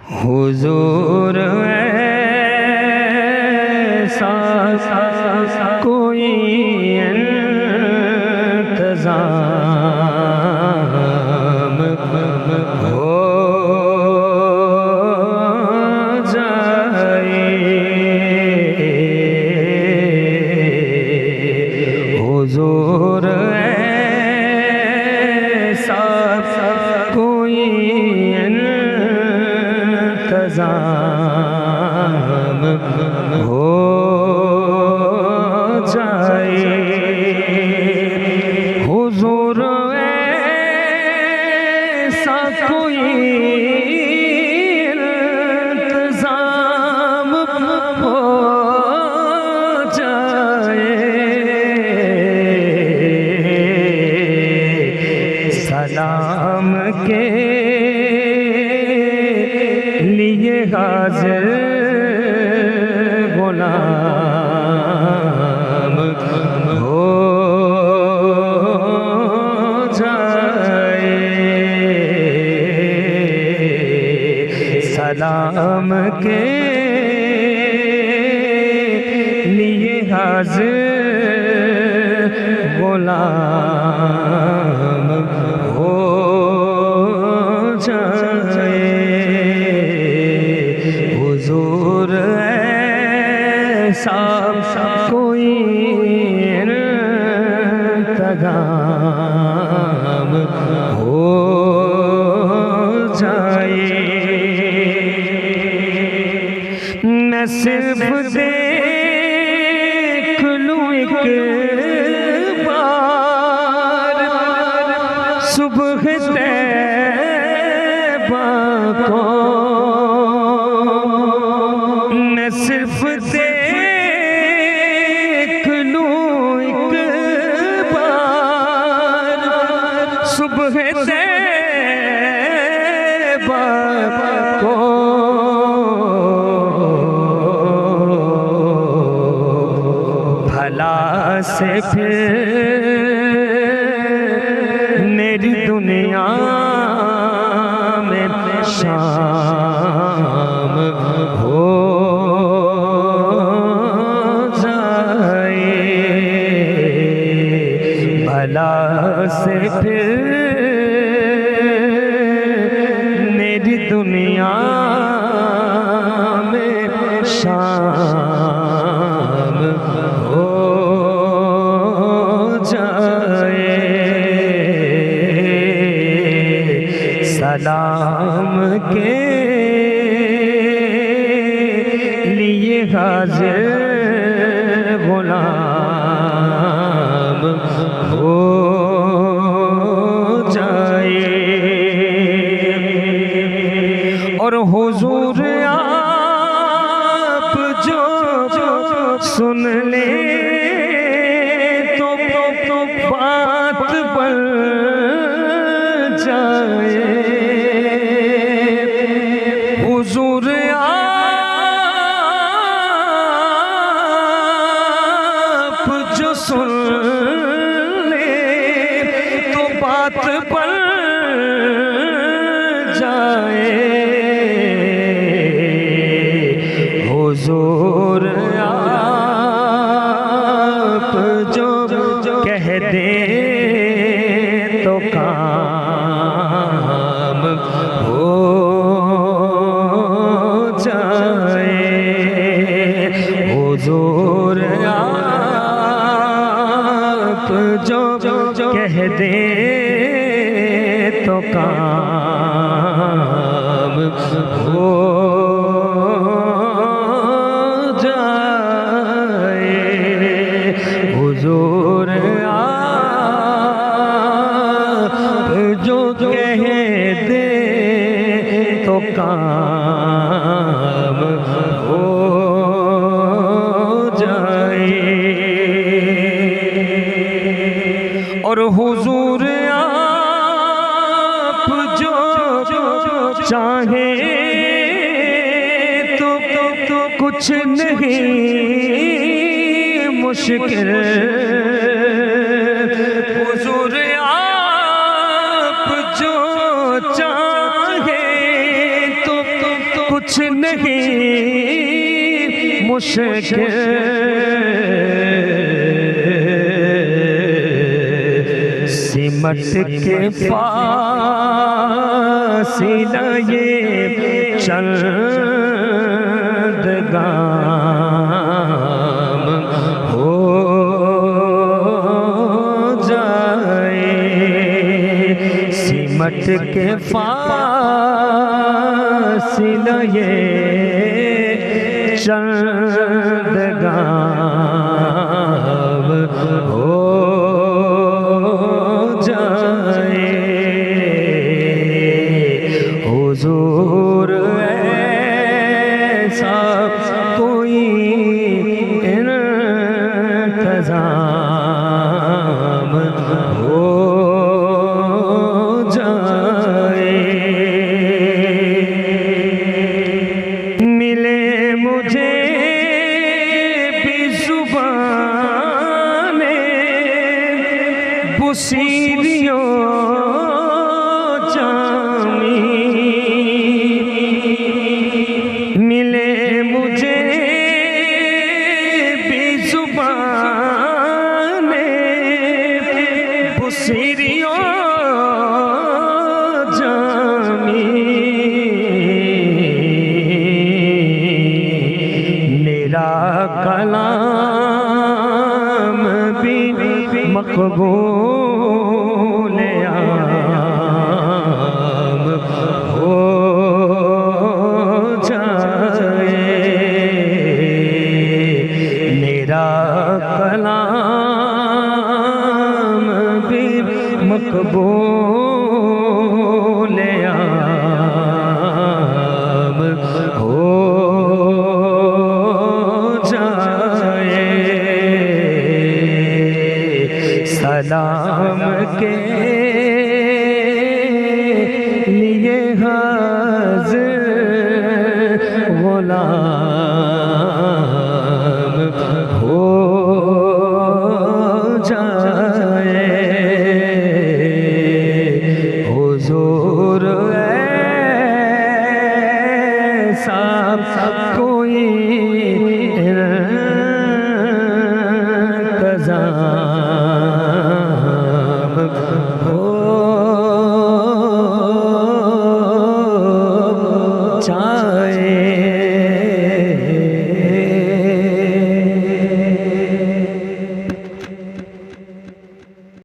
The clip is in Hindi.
हुजूर ऐसा कोई इंतज़ाम हो जाए। हुजूर ऐसा कोई इंतज़ाम हो जाए। हुजूर ऐसा कोई इंतज़ाम हो जाए। सलाम के लिए हाज़िर गुलाम हो जाए। सलाम के लिए हाज़िर गुलाम हो जाए। हुजूर ऐसा कोई इंतज़ाम हो जाए। मैं सिर्फ देख लूं एक बार सुबह तैबा को। मैं सिर्फ देख लूं एक बार सुबह तैबा को। भला से फिर मेरी दुनिया में शाम हो जाए। भला से फिर मेरी दुनिया में शाम हो जाए। सलाम के लिए हाज़िर गुलाम हो जाए। और हुजूर आप जो सुन ले तो बात बन जाए। हुजूर आप जो सुन ले तो बात बन जाए। हुजूर आप जो कह दे तो काम हो जाए। हुजूर आप जो कह दे तो काम हो जाए। हुजूर आप जो कह दे तो काम हो जाए। और हुजूर आप जो चाहे तो कुछ नहीं मुश्किल। हुजूर आप जो चाहे तो कुछ नहीं मुश्किल सिमट के फासिला ये चंद गाम हो जाए सिमट के फासिला ये चंद गाम हो हुजूर ऐसा कोई इंतज़ाम हो जाए मिले मुझे बेज़ुबाने बुसीरियों मिले मुझे बेज़ुबाने बुसीरियों जामी मेरा कलाम भी मकबूल आम हो कलाम भी मकबूल आम हो जाए सलाम के लिए हाज़िर गुलाम हो जाए हुजूर ऐसा कोई